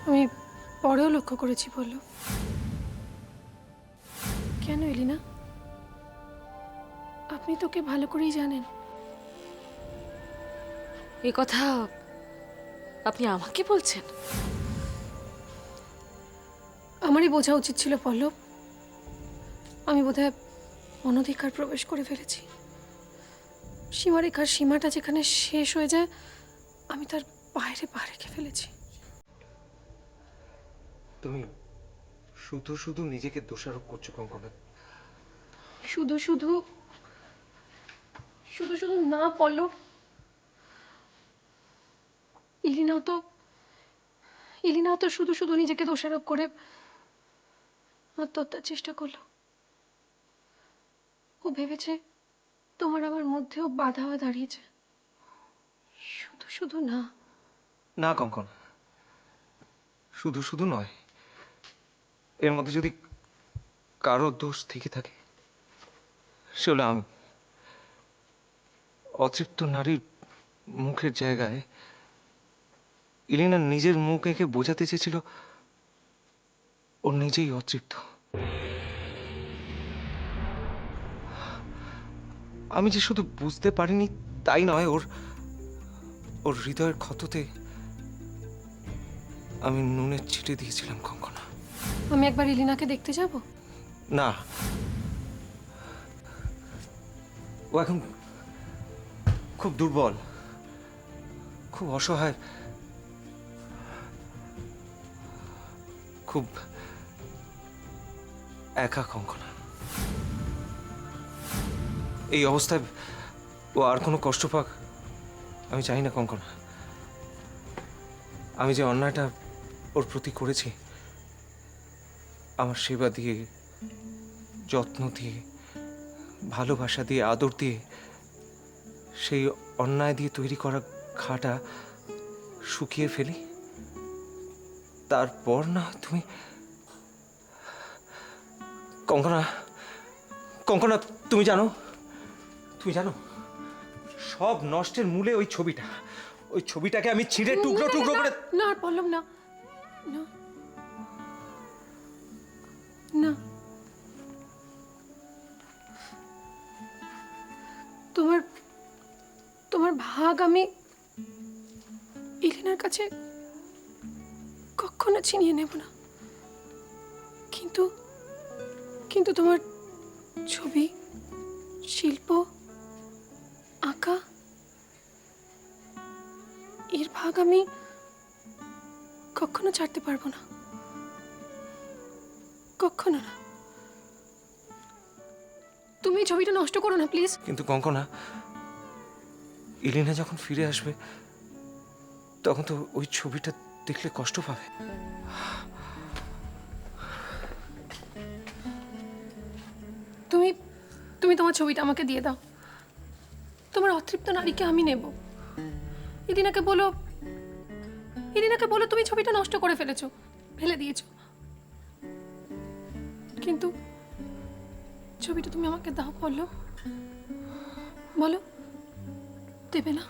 আমি পরেও লক্ষ্য করেছি বললো। কেন এলিনা? আপনি তোকে ভালো করেই জানেন। এ কথা আপনি আমাকে বলছেন? আমারই বোঝা উচিত ছিল পল্লব। আমি বোধহয় অনধিকার প্রবেশ করে ফেলেছি। সীমারেখার সীমাটা যেখানে শেষ হয়ে যায়, আমি তার বাইরে পা রেখে ফেলেছি। তুমি শুধু শুধু নিজেকে দোষারোপ করছো কঙ্কনা। শুধু শুধু শুধু শুধু না পল্লব। ইলিনাও তো ইলিনাও তো শুধু শুধু নিজেকে দোষারোপ করে আত্মহত্যার চেষ্টা করলো। ও ভেবেছে তোমার আমার মধ্যেও বাধা হয়ে দাঁড়িয়েছে। শুধু শুধু না। না কঙ্কন, শুধু শুধু নয়। এর মধ্যে যদি কারো দোষ থেকে থাকে, সে হলো আমি। অতৃপ্ত নারীর মুখের জায়গায় ইলিনা নিজের মুখ এঁকে বোঝাতে চেয়েছিল ও নিজেই অতৃপ্ত। আমি যে শুধু বুঝতে পারিনি তাই নয়, ওর ওর হৃদয়ের ক্ষততে আমি নুনের ছিটে দিয়েছিলাম কঙ্কনা। আমি একবার ইলিনাকে দেখতে যাব? না, ও এখন খুব দুর্বল, খুব অসহায়, খুব একা কঙ্কনা। এই অবস্থায় ও আর কোনো কষ্ট পাক আমি চাই না কঙ্কনা। আমি যে অন্যায়টা ওর প্রতি করেছি, আমার সেবা দিয়ে, যত্ন দিয়ে, ভালোবাসা দিয়ে, আদর দিয়ে, সেই অন্যায় দিয়ে তৈরি করা ঘাটা শুকিয়ে ফেলি, তারপর না তুমি কঙ্কনা। কঙ্কনা, তুমি জানো, তুমি জানো সব নষ্টের মূলে ওই ছবিটা। ওই ছবিটাকে আমি ছিঁড়ে টুকরো টুকরো করে। না পল্লব, না না না। তোমার তোমার ভাগ আমি ইলিনার কাছে কখনো ছিনিয়ে নেব না। কিন্তু কিন্তু তোমার ছবি, শিল্প, আঁকা, এর ভাগ আমি কখনো ছাড়তে পারবো না, কখনো না। তুমি এই ছবিটা নষ্ট করো না প্লিজ। কিন্তু কঙ্কনা, ইলিনা যখন ফিরে আসবে তখন তো ওই ছবিটা দেখলে কষ্ট পাবে। তুমি তুমি তোমার ছবিটা আমাকে দিয়ে দাও। তোমার অতৃপ্ত নারীকে আমি নেব। ইলিনাকে বলো, ইলিনাকে বলো তুমি ছবিটা নষ্ট করে ফেলেছো, ফেলে দিয়েছো। কিন্তু ছবিটা তুমি আমাকে দাও বলো, বলো দেবে না?